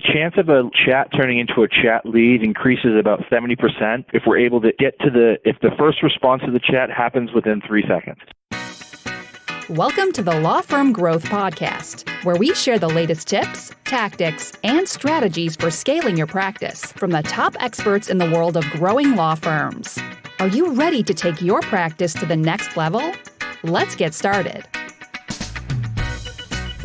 the chance of a chat turning into a chat lead increases about 70% if we're able to get to if the first response to the chat happens within 3 seconds. Welcome to the Law Firm Growth Podcast, where we share the latest tips, tactics, and strategies for scaling your practice from the top experts in the world of growing law firms. Are you ready to take your practice to the next level? Let's get started.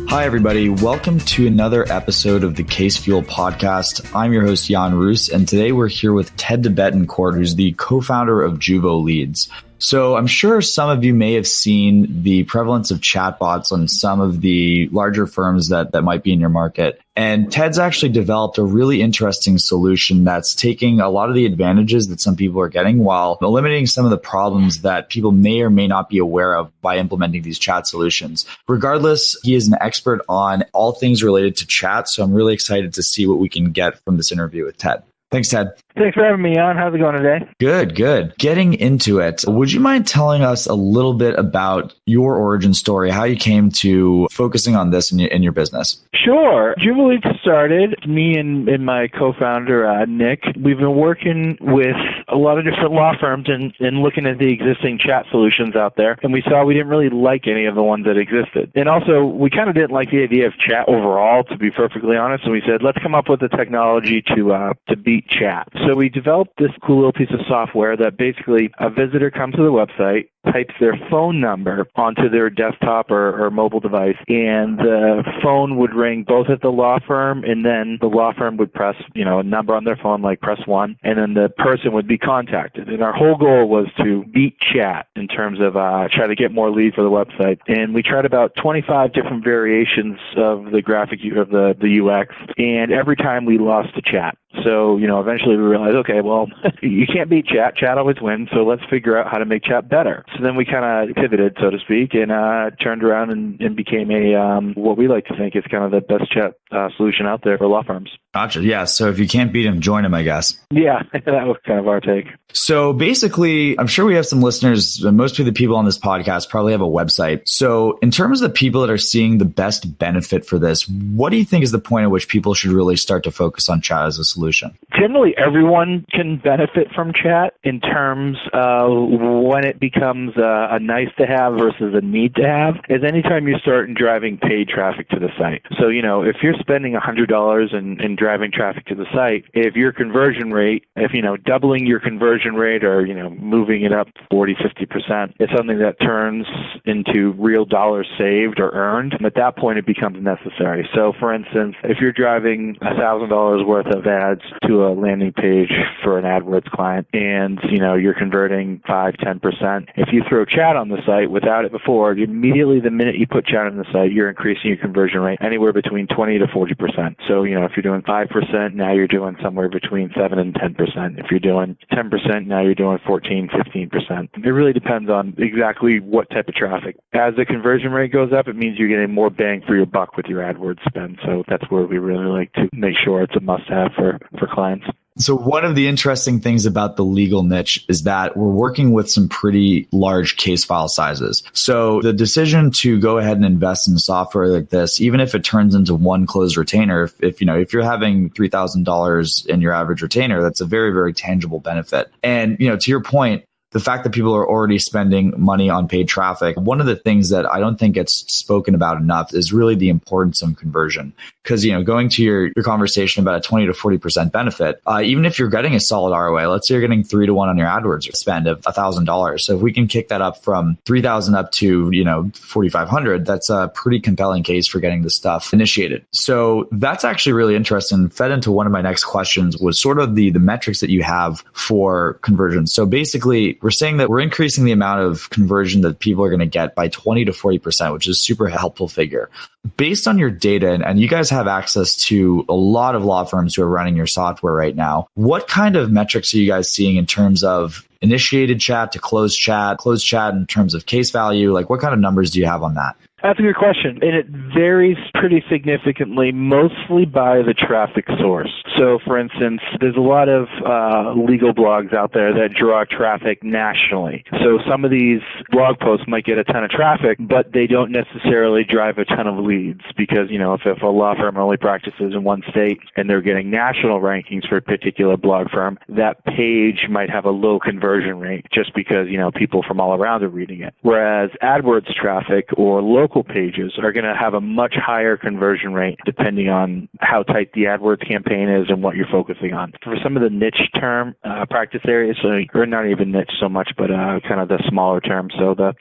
Hi, everybody. Welcome to another episode of the Case Fuel podcast. I'm your host, Jan Roos, and today we're here with Ted DeBettencourt, who's the co-founder of Juvo Leads. So I'm sure some of you may have seen the prevalence of chatbots on some of the larger firms that might be in your market. And Ted's actually developed a really interesting solution that's taking a lot of the advantages that some people are getting while eliminating some of the problems that people may or may not be aware of by implementing these chat solutions. Regardless, he is an expert on all things related to chat. So I'm really excited to see what we can get from this interview with Ted. Thanks, Ted. Thanks for having me on. How's it going today? Good. Getting into it, would you mind telling us a little bit about your origin story, how you came to focusing on this in your business? Sure. Juvo Leads started, me and my co-founder, Nick. We've been working with a lot of different law firms and looking at the existing chat solutions out there, and we saw we didn't really like any of the ones that existed. And also, we kind of didn't like the idea of chat overall, to be perfectly honest, and we said, let's come up with a technology to beat chat. So we developed this cool little piece of software that basically a visitor comes to the website, types their phone number onto their desktop or mobile device, and the phone would ring both at the law firm, and then the law firm would press, a number on their phone, like press 1, and then the person would be contacted. And our whole goal was to beat chat in terms of try to get more leads for the website. And we tried about 25 different variations of the graphic of the UX, and every time we lost to chat. So, eventually we realized, okay, well, you can't beat chat. Chat always wins, so let's figure out how to make chat better. So then we kind of pivoted, so to speak, and turned around and became what we like to think is kind of the best chat solution out there for law firms. Gotcha. Yeah. So if you can't beat him, join him, I guess. Yeah, that was kind of our take. So basically, I'm sure we have some listeners. Most of the people on this podcast probably have a website. So in terms of the people that are seeing the best benefit for this, what do you think is the point at which people should really start to focus on chat as a solution? Generally, everyone can benefit from chat in terms of when it becomes a nice to have versus a need to have is anytime you start driving paid traffic to the site. So, if you're spending $100 in driving traffic to the site, if your conversion rate, doubling your conversion rate or, moving it up 40-50% is something that turns into real dollars saved or earned, at that point it becomes necessary. So, for instance, if you're driving $1,000 worth of ads to a landing page for an AdWords client and, you're converting 5-10%, if you throw chat on the site without it before, immediately the minute you put chat on the site, you're increasing your conversion rate anywhere between 20-40%. So, if you're doing 5%, now you're doing somewhere between 7 and 10%. If you're doing 10%, now you're doing 14-15%. It really depends on exactly what type of traffic. As the conversion rate goes up, it means you're getting more bang for your buck with your AdWords spend. So that's where we really like to make sure it's a must-have for clients. So one of the interesting things about the legal niche is that we're working with some pretty large case file sizes. So the decision to go ahead and invest in software like this, even if it turns into one closed retainer, if you're having $3,000 in your average retainer, that's a very, very tangible benefit. And, to your point, the fact that people are already spending money on paid traffic, one of the things that I don't think gets spoken about enough is really the importance of conversion. Because, going to your conversation about a 20-40% benefit, even if you're getting a solid ROI, let's say you're getting 3-to-1 on your AdWords spend of $1,000. So if we can kick that up from $3,000 up to, $4,500, that's a pretty compelling case for getting this stuff initiated. So that's actually really interesting. Fed into one of my next questions was sort of the metrics that you have for conversion. So basically, we're saying that we're increasing the amount of conversion that people are going to get by 20-40%, which is a super helpful figure. Based on your data, and you guys have access to a lot of law firms who are running your software right now, what kind of metrics are you guys seeing in terms of initiated chat to closed chat in terms of case value? Like, what kind of numbers do you have on that? That's a good question, and it varies pretty significantly, mostly by the traffic source. So, for instance, there's a lot of legal blogs out there that draw traffic nationally. So some of these blog posts might get a ton of traffic, but they don't necessarily drive a ton of leads because, if a law firm only practices in one state and they're getting national rankings for a particular blog firm, that page might have a low conversion rate just because, people from all around are reading it. Whereas AdWords traffic or local pages are going to have a much higher conversion rate depending on how tight the AdWords campaign is and what you're focusing on. For some of the niche term practice areas, or not even niche so much, but kind of the smaller terms, so the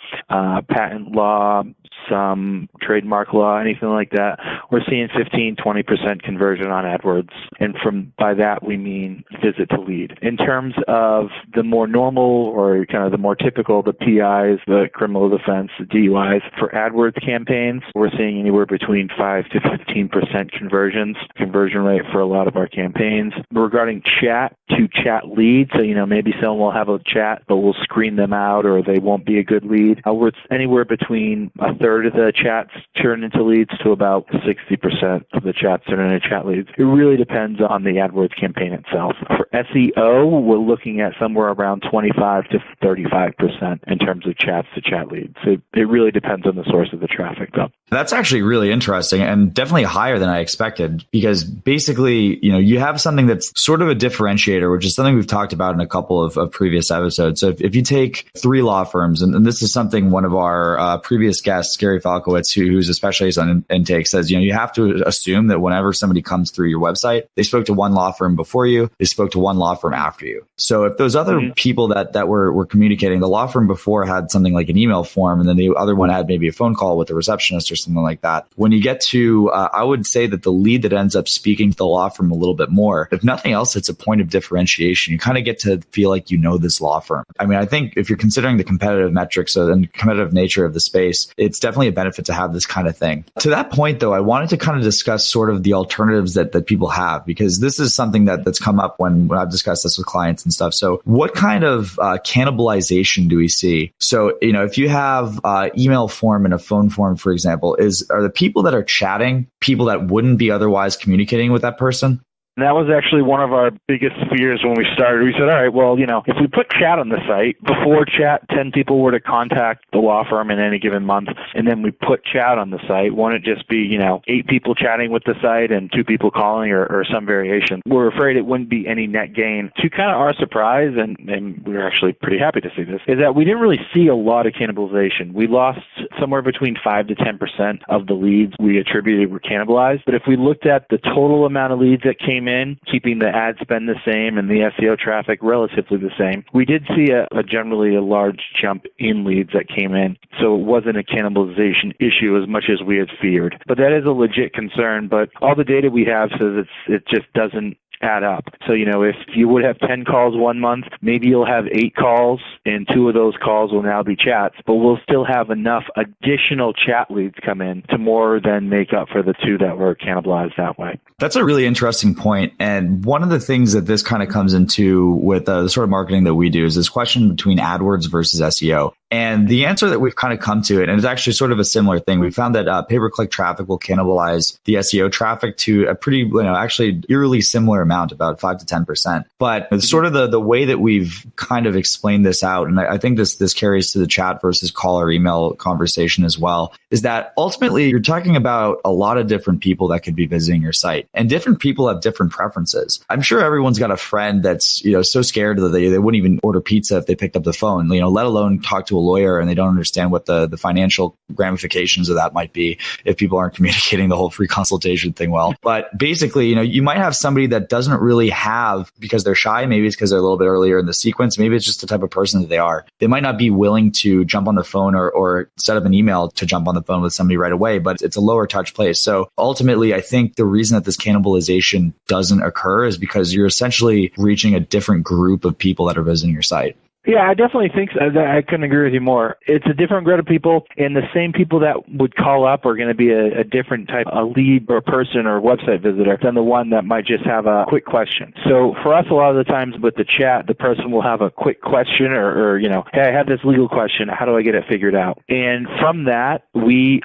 patent law, some trademark law, anything like that, we're seeing 15-20% conversion on AdWords. And by that, we mean visit to lead. In terms of the more normal or kind of the more typical, the PIs, the criminal defense, the DUIs, for AdWords campaigns, we're seeing anywhere between 5 to 15% conversion rate for a lot of our campaigns. Regarding chat to chat leads, so, maybe someone will have a chat, but we'll screen them out or they won't be a good lead. It's anywhere between a third of the chats turn into leads to about 60% of the chats turn into chat leads. It really depends on the AdWords campaign itself. For SEO, we're looking at somewhere around 25 to 35% in terms of chats to chat leads. So it really depends on the source of the traffic, though. That's actually really interesting and definitely higher than I expected because basically, you have something that's sort of a differentiator, which is something we've talked about in a couple of previous episodes. So if you take 3 law firms, and this is something one of our previous guests, Gary Falkowitz, who's a specialist on intake, says, you have to assume that whenever somebody comes through your website, they spoke to one law firm before you, they spoke to one law firm after you. So if those other people that were communicating, the law firm before had something like an email form, and then the other one had maybe a phone call with a receptionist or something like that. When you get to, I would say that the lead that ends up speaking to the law firm a little bit more, if nothing else, it's a point of differentiation. You kind of get to feel like you know this law firm. I mean, I think if you're considering the competitive metrics and competitive nature of the space, it's definitely a benefit to have this kind of thing. To that point, though, I wanted to kind of discuss sort of the alternatives that people have, because this is something that's come up when I've discussed this with clients and stuff. So what kind of cannibalization do we see? So, if you have email form and a phone form, for example, are the people that are chatting people that wouldn't be otherwise communicating with that person? And that was actually one of our biggest fears when we started. We said, all right, well, if we put chat on the site, before chat, 10 people were to contact the law firm in any given month, and then we put chat on the site, won't it just be, 8 people chatting with the site and 2 people calling or some variation? We're afraid it wouldn't be any net gain. To kind of our surprise, and we were actually pretty happy to see this, is that we didn't really see a lot of cannibalization. We lost somewhere between 5 to 10% of the leads we attributed were cannibalized. But if we looked at the total amount of leads that came in, keeping the ad spend the same and the SEO traffic relatively the same, we did see a generally a large jump in leads that came in. So it wasn't a cannibalization issue as much as we had feared. But that is a legit concern. But all the data we have says it just doesn't add up. So, if you would have 10 calls one month, maybe you'll have 8 calls and 2 of those calls will now be chats, but we'll still have enough additional chat leads come in to more than make up for the 2 that were cannibalized that way. That's a really interesting point. And one of the things that this kind of comes into with the sort of marketing that we do is this question between AdWords versus SEO. And the answer that we've kind of come to it, and it's actually sort of a similar thing. We found that pay-per-click traffic will cannibalize the SEO traffic to a pretty, actually eerily similar amount, about 5 to 10%. But it's sort of the way that we've kind of explained this out, and I think this carries to the chat versus call or email conversation as well, is that ultimately you're talking about a lot of different people that could be visiting your site, and different people have different preferences. I'm sure everyone's got a friend that's so scared that they wouldn't even order pizza if they picked up the phone, let alone talk to a lawyer, and they don't understand what the financial ramifications of that might be if people aren't communicating the whole free consultation thing well. But basically, you might have somebody that doesn't really have, because they're shy, maybe it's because they're a little bit earlier in the sequence, maybe it's just the type of person that they are. They might not be willing to jump on the phone or set up an email to jump on the phone with somebody right away, but it's a lower touch place. So ultimately, I think the reason that this cannibalization doesn't occur is because you're essentially reaching a different group of people that are visiting your site. Yeah, I definitely think so. I couldn't agree with you more. It's a different group of people, and the same people that would call up are going to be a different type, a lead or person or website visitor than the one that might just have a quick question. So for us, a lot of the times with the chat, the person will have a quick question or hey, I have this legal question. How do I get it figured out? And from that,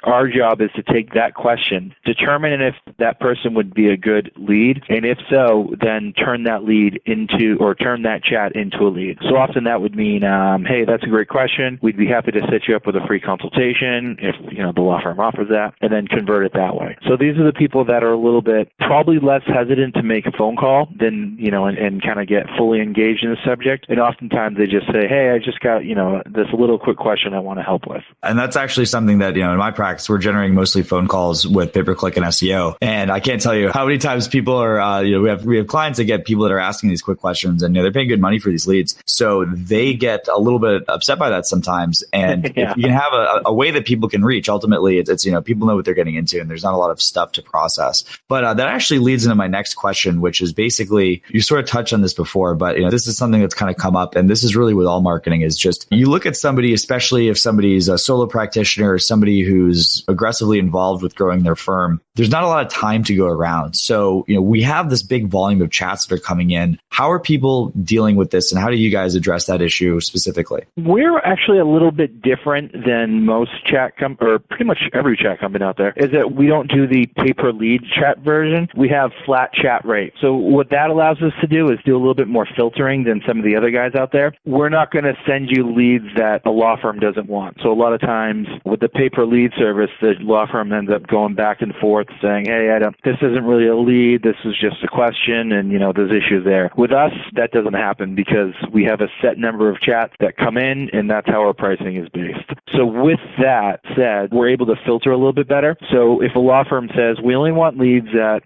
our job is to take that question, determine if that person would be a good lead, and if so, then turn that chat into a lead. So often that would mean, hey, that's a great question. We'd be happy to set you up with a free consultation if the law firm offers that, and then convert it that way. So these are the people that are a little bit probably less hesitant to make a phone call than, and kind of get fully engaged in the subject. And oftentimes they just say, hey, I just got, this little quick question I want to help with. And that's actually something that, in my practice, we're generating mostly phone calls with pay-per-click and SEO. And I can't tell you how many times people are, we have clients that get people that are asking these quick questions, and they're paying good money for these leads. So they get a little bit upset by that sometimes. And if you can have a way that people can reach, ultimately it's people know what they're getting into, and there's not a lot of stuff to process. But that actually leads into my next question, which is basically, you sort of touched on this before, but this is something that's kind of come up, and this is really with all marketing, is just you look at somebody, especially if somebody's a solo practitioner or somebody who's aggressively involved with growing their firm, there's not a lot of time to go around. So, we have this big volume of chats that are coming in. How are people dealing with this, and how do you guys address that issue specifically? We're actually a little bit different than most or pretty much every chat company out there, is that we don't do the pay-per-lead chat version. We have flat chat rate. So what that allows us to do is do a little bit more filtering than some of the other guys out there. We're not going to send you leads that a law firm doesn't want. So a lot of times with the pay-per-lead service, the law firm ends up going back and forth saying, hey, this isn't really a lead, this is just a question, and there's issues there. With us, that doesn't happen because we have a set number of chats that come in, and that's how our pricing is based. So with that said, we're able to filter a little bit better. So if a law firm says, we only want leads that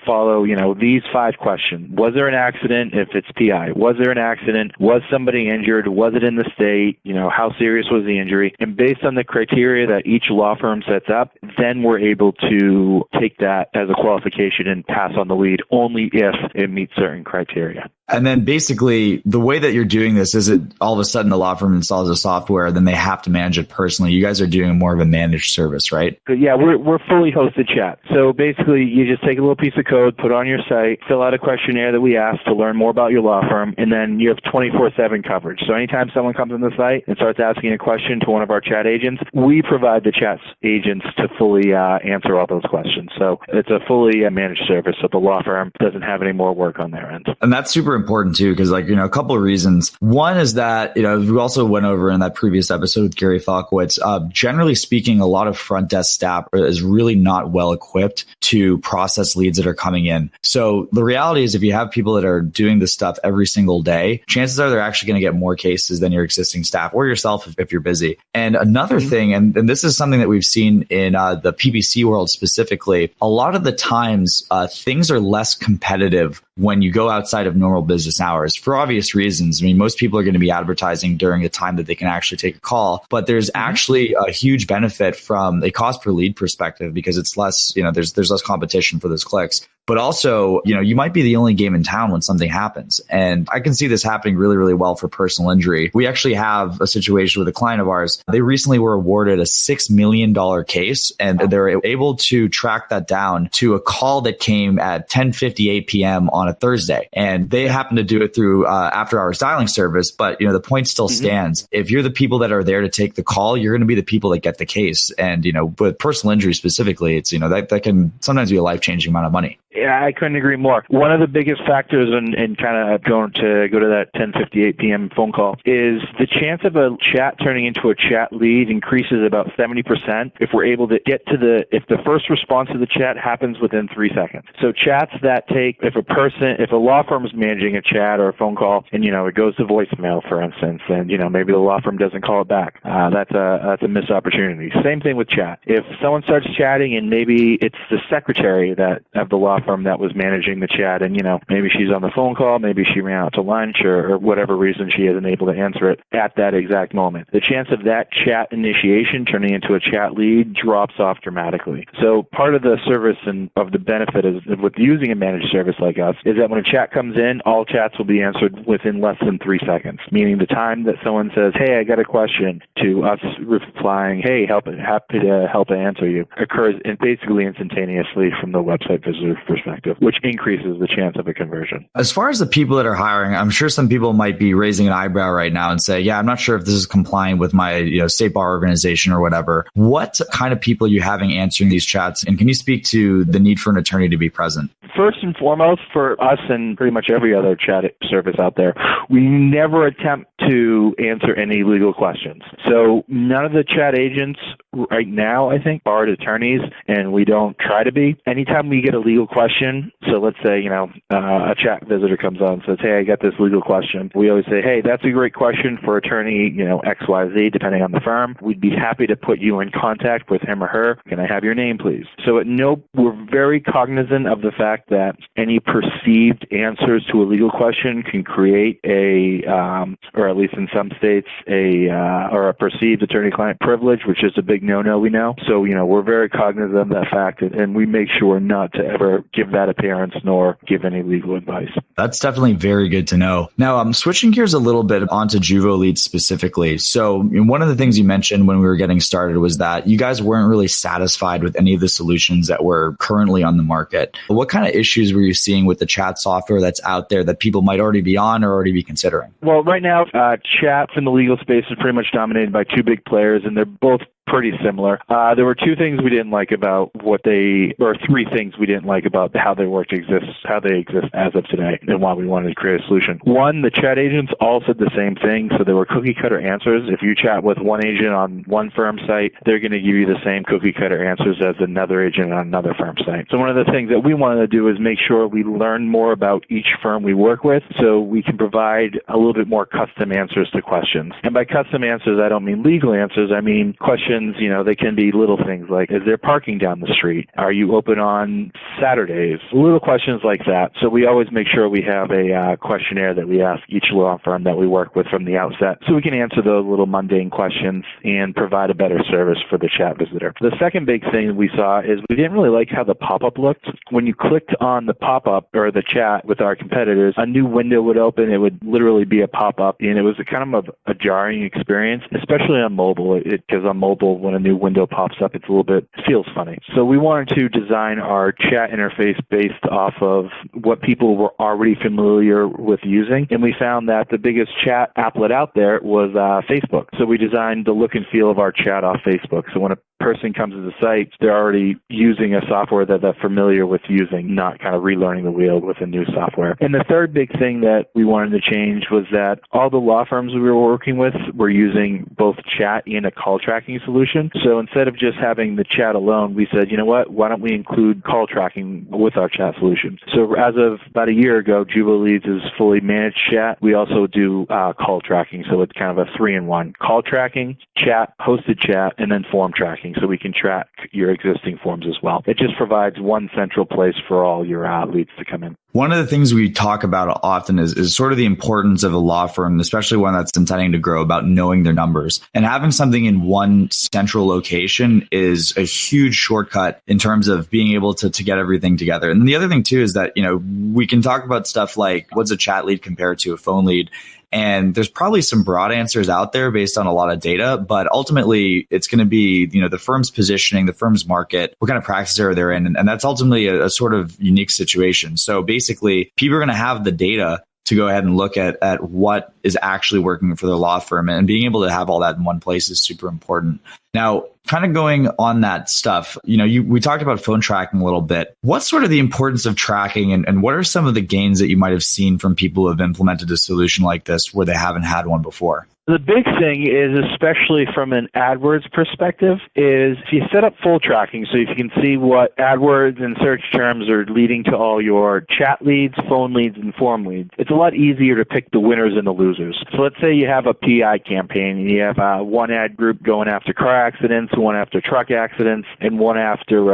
follow, these 5 questions. Was there an accident if it's PI? Was there an accident? Was somebody injured? Was it in the state? How serious was the injury? And based on the criteria that each law firm sets up, then we're able to take that as a qualification and pass on the lead only if it meets certain criteria. And then basically the way that you're doing this is it all of a sudden the law firm installs a software, then they have to manage it personally. You guys are doing more of a managed service, right? Yeah, we're fully hosted chat. So basically you just take a little piece of code, put it on your site, fill out a questionnaire that we ask to learn more about your law firm, and then you have 24/7 coverage. So anytime someone comes on the site and starts asking a question to one of our chat agents, we provide the chat agents to fully answer all those questions. So it's a fully managed service, so the law firm doesn't have any more work on their end. And that's super important too, because a couple of reasons. One is that, we also went over in that previous episode with Gary Falkowitz, generally speaking, a lot of front desk staff is really not well equipped to process leads that are coming in. So the reality is if you have people that are doing this stuff every single day, chances are they're actually going to get more cases than your existing staff or yourself if you're busy. And another thing, and this is something that we've seen in the PPC world specifically, a lot of the times things are less competitive when you go outside of normal business hours for obvious reasons. I mean, most people are going to be advertising during a time that they can actually take a call, but there's actually a huge benefit from a cost per lead perspective because it's less, there's less competition for those clicks. But also, you might be the only game in town when something happens. And I can see this happening really, really well for personal injury. We actually have a situation with a client of ours. They recently were awarded a $6 million case, and they're able to track that down to a call that came at 10:58 p.m. on a Thursday. And they happen to do it through after hours dialing service. But, the point still stands. If you're the people that are there to take the call, you're going to be the people that get the case. And, with personal injury specifically, it's, that can sometimes be a life-changing amount of money. Yeah, I couldn't agree more. One of the biggest factors in kind of going to go to that 10:58 p.m. phone call is the chance of a chat turning into a chat lead increases about 70% if we're able to get to if the first response to the chat happens within 3 seconds. So chats that take, if a law firm is managing a chat or a phone call and, it goes to voicemail, for instance, and, maybe the law firm doesn't call it back, that's a missed opportunity. Same thing with chat. If someone starts chatting and maybe it's the secretary of the law law firm that was managing the chat, and maybe she's on the phone call, maybe she ran out to lunch, or whatever reason she isn't able to answer it at that exact moment. The chance of that chat initiation turning into a chat lead drops off dramatically. So part of the service and of the benefit is with using a managed service like us is that when a chat comes in, all chats will be answered within less than 3 seconds, meaning the time that someone says, "Hey, I got a question," to us replying, "Hey, happy to help answer you," occurs basically instantaneously from the website visitor's perspective, which increases the chance of a conversion. As far as the people that are hiring, I'm sure some people might be raising an eyebrow right now and say, "Yeah, I'm not sure if this is compliant with my state bar organization or whatever." What kind of people are you having answering these chats, and can you speak to the need for an attorney to be present? First and foremost, for us and pretty much every other chat service out there, we never attempt to answer any legal questions. So none of the chat agents right now, I think, are attorneys, and we don't try to be. Anytime we get a legal question, so let's say, a chat visitor comes on and says, "Hey, I got this legal question." We always say, "Hey, that's a great question for attorney, XYZ, depending on the firm. We'd be happy to put you in contact with him or her. Can I have your name, please?" So we're very cognizant of the fact that any perceived answers to a legal question can create or at least in some states, a perceived attorney-client privilege, which is a big no-no, we know. So, we're very cognizant of that fact, and we make sure not to ever give that appearance nor give any legal advice. That's definitely very good to know. Now, I'm switching gears a little bit onto Juvo Leads specifically. So one of the things you mentioned when we were getting started was that you guys weren't really satisfied with any of the solutions that were currently on the market. What kind of issues were you seeing with the chat software that's out there that people might already be on or already be considering? Well, right now, chat in the legal space is pretty much dominated by 2 big players, and they're both pretty similar. There were 2 things we didn't like about 3 things we didn't like about how they exist as of today, and why we wanted to create a solution. One, the chat agents all said the same thing, so there were cookie cutter answers. If you chat with one agent on one firm site, they're going to give you the same cookie cutter answers as another agent on another firm site. So one of the things that we wanted to do is make sure we learn more about each firm we work with, so we can provide a little bit more custom answers to questions. And by custom answers, I don't mean legal answers. I mean questions. They can be little things like, is there parking down the street? Are you open on Saturdays? Little questions like that. So we always make sure we have a questionnaire that we ask each law firm that we work with from the outset, so we can answer those little mundane questions and provide a better service for the chat visitor. The second big thing we saw is we didn't really like how the pop-up looked. When you clicked on the pop-up or the chat with our competitors, a new window would open. It would literally be a pop-up, and it was a kind of a jarring experience, especially on mobile, because on mobile, when a new window pops up, it feels funny. So we wanted to design our chat interface based off of what people were already familiar with using, and we found that the biggest chat applet out there was Facebook. So we designed the look and feel of our chat off Facebook. So when a person comes to the site, they're already using a software that they're familiar with using, not kind of relearning the wheel with a new software. And the third big thing that we wanted to change was that all the law firms we were working with were using both chat and a call tracking solution. So instead of just having the chat alone, we said, why don't we include call tracking with our chat solution? So as of about a year ago, Juvo Leads is fully managed chat. We also do call tracking, so it's kind of a 3-in-1. Call tracking, chat, hosted chat, and then form tracking, so we can track your existing forms as well. It just provides one central place for all your leads to come in. One of the things we talk about often is sort of the importance of a law firm, especially one that's intending to grow, about knowing their numbers. And having something in one central location is a huge shortcut in terms of being able to get everything together. And the other thing too is that, we can talk about stuff like what's a chat lead compared to a phone lead. And there's probably some broad answers out there based on a lot of data, but ultimately it's going to be, the firm's positioning, the firm's market, what kind of practice area they're in. And that's ultimately a sort of unique situation. So basically, people are going to have the data to go ahead and look at what is actually working for their law firm, and being able to have all that in one place is super important. Now, kind of going on that stuff, we talked about phone tracking a little bit. What's sort of the importance of tracking, and what are some of the gains that you might have seen from people who have implemented a solution like this where they haven't had one before? The big thing is, especially from an AdWords perspective, is if you set up full tracking, so if you can see what AdWords and search terms are leading to all your chat leads, phone leads, and form leads, it's a lot easier to pick the winners and the losers. So let's say you have a PI campaign, and you have one ad group going after car accidents, one after truck accidents, and one after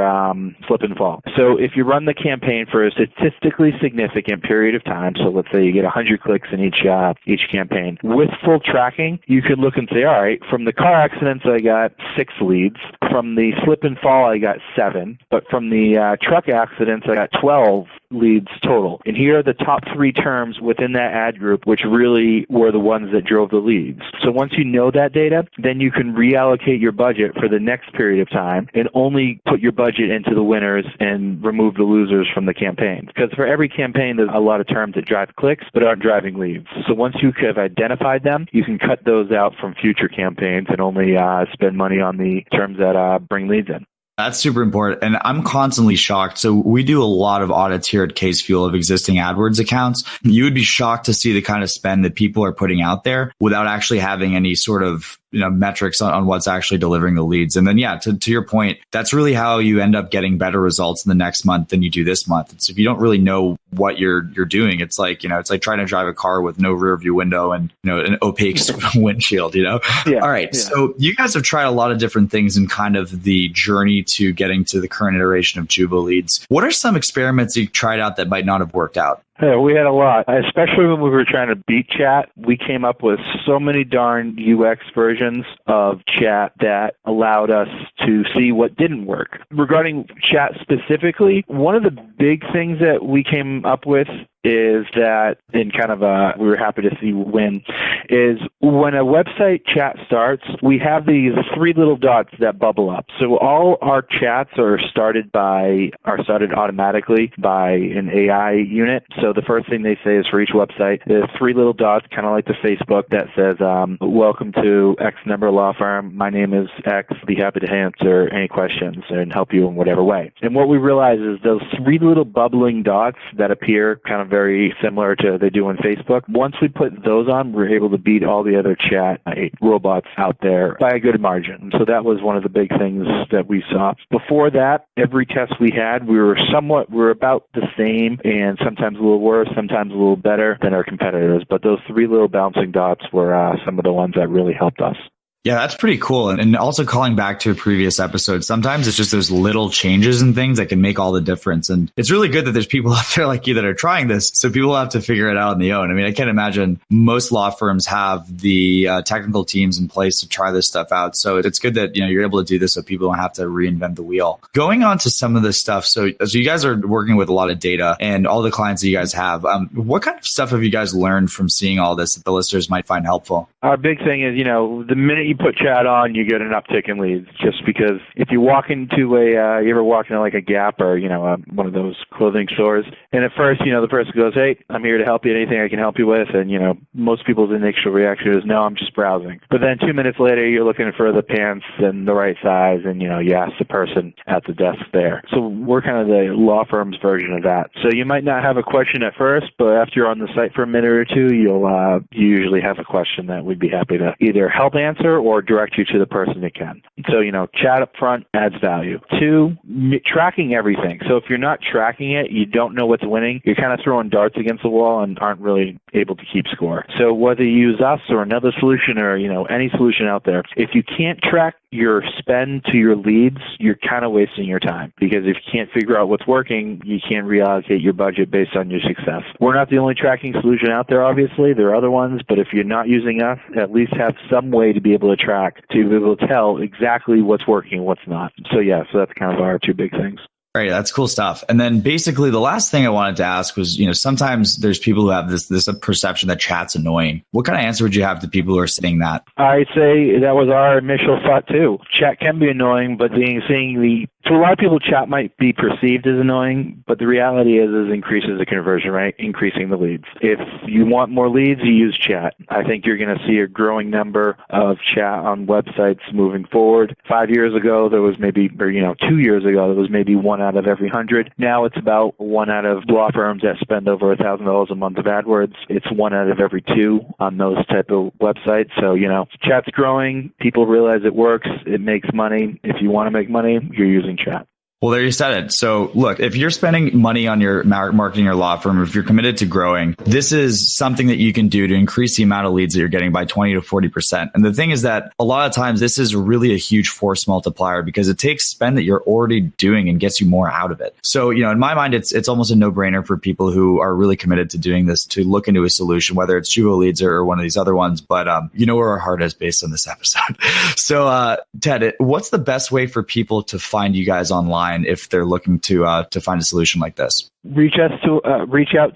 slip and fall. So if you run the campaign for a statistically significant period of time, so let's say you get 100 clicks in each campaign, with full tracking, you can look and say, all right, from the car accidents, I got 6 leads. From the slip and fall, I got 7. But from the truck accidents, I got 12 leads total. And here are the top 3 terms within that ad group, which really were the ones that drove the leads. So once you know that data, then you can reallocate your budget for the next period of time and only put your budget into the winners and remove the losers from the campaign. Because for every campaign, there's a lot of terms that drive clicks but aren't driving leads. So once you have identified them, you can cut those out from future campaigns and only spend money on the terms that bring leads in. That's super important. And I'm constantly shocked. So we do a lot of audits here at Case Fuel of existing AdWords accounts. You would be shocked to see the kind of spend that people are putting out there without actually having any sort of metrics on what's actually delivering the leads. And then, to your point, that's really how you end up getting better results in the next month than you do this month. It's if you don't really know what you're doing, it's like trying to drive a car with no rear view window and, an opaque windshield, Yeah. All right. Yeah. So you guys have tried a lot of different things in kind of the journey to getting to the current iteration of Juba Leads. What are some experiments you've tried out that might not have worked out? Yeah, we had a lot, especially when we were trying to beat chat. We came up with so many darn UX versions of chat that allowed us to see what didn't work. Regarding chat specifically, one of the big things that we came up with is that, and kind of we were happy to see win, is when a website chat starts, we have these 3 little dots that bubble up. So all our chats are started automatically by an AI unit. So the first thing they say is for each website, there's 3 little dots, kind of like the Facebook, that says, welcome to X number law firm. My name is X. Be happy to answer any questions and help you in whatever way. And what we realize is those 3 little bubbling dots that appear kind of very similar to they do on Facebook. Once we put those on, we're able to beat all the other chat robots out there by a good margin. So that was one of the big things that we saw. Before that, every test we had, we were about the same, and sometimes a little worse, sometimes a little better than our competitors. But those 3 little bouncing dots were some of the ones that really helped us. Yeah, that's pretty cool. And also calling back to a previous episode, sometimes it's just those little changes and things that can make all the difference. And it's really good that there's people out there like you that are trying this. So people have to figure it out on their own. I mean, I can't imagine most law firms have the technical teams in place to try this stuff out. So it's good that, you're able to do this so people don't have to reinvent the wheel. Going on to some of this stuff. So you guys are working with a lot of data and all the clients that you guys have. What kind of stuff have you guys learned from seeing all this that the listeners might find helpful? Our big thing is, the minute you put chat on, you get an uptick in leads. Just because if you walk into you ever walk into like a Gap or, one of those clothing stores, and at first, the person goes, hey, I'm here to help you, anything I can help you with. And, most people's initial reaction is, no, I'm just browsing. But then 2 minutes later, you're looking for the pants and the right size, and, you ask the person at the desk there. So we're kind of the law firm's version of that. So you might not have a question at first, but after you're on the site for a minute or two, you usually have a question that we'd be happy to either help answer or direct you to the person that can. So, chat up front adds value. 2, tracking everything. So if you're not tracking it, you don't know what's winning. You're kind of throwing darts against the wall and aren't really able to keep score. So whether you use us or another solution or, any solution out there, if you can't track your spend to your leads, you're kind of wasting your time, because if you can't figure out what's working, you can't reallocate your budget based on your success. We're not the only tracking solution out there, obviously. There are other ones, but if you're not using us, at least have some way to be able to track, to be able to tell exactly what's working and what's not. So that's kind of our 2 big things. Right, that's cool stuff. And then basically the last thing I wanted to ask was, sometimes there's people who have this perception that chat's annoying. What kind of answer would you have to people who are saying that? I'd say that was our initial thought too. Chat can be annoying, but seeing the To a lot of people, chat might be perceived as annoying, but the reality is increases the conversion rate, increasing the leads. If you want more leads, you use chat. I think you're going to see a growing number of chat on websites moving forward. 5 years ago, there was maybe, 2 years ago, there was maybe 1 out of every 100. Now it's about 1 out of law firms that spend over $1,000 a month of AdWords. It's 1 out of every 2 on those type of websites. So, chat's growing. People realize it works. It makes money. If you want to make money, you're using chat. Well, there you said it. So look, if you're spending money on your marketing your law firm, if you're committed to growing, this is something that you can do to increase the amount of leads that you're getting by 20 to 40%. And the thing is that a lot of times this is really a huge force multiplier because it takes spend that you're already doing and gets you more out of it. So, in my mind, it's almost a no-brainer for people who are really committed to doing this to look into a solution, whether it's Juvo Leads or one of these other ones. But you know where our heart is based on this episode. So, Ted, what's the best way for people to find you guys online if they're looking to find a solution like this? Reach out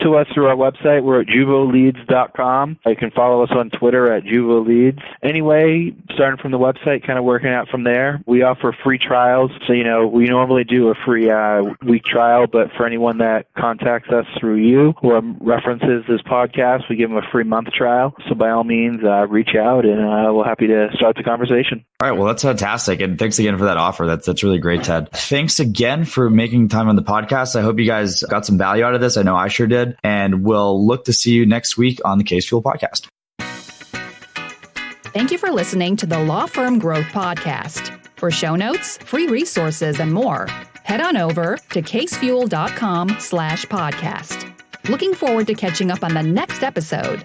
to us through our website. We're at juvoleads.com. You can follow us on Twitter at juvoleads. Anyway, starting from the website, kind of working out from there. We offer free trials. So, we normally do a free week trial, but for anyone that contacts us through you or references this podcast, we give them a free month trial. So by all means, reach out and we're happy to start the conversation. All right. Well, that's fantastic. And thanks again for that offer. That's really great, Ted. Thanks again for making time on the podcast. I hope you guys got some value out of this. I know I sure did. And we'll look to see you next week on the Case Fuel podcast. Thank you for listening to the Law Firm Growth Podcast. For show notes, free resources, and more, head on over to casefuel.com/podcast. Looking forward to catching up on the next episode.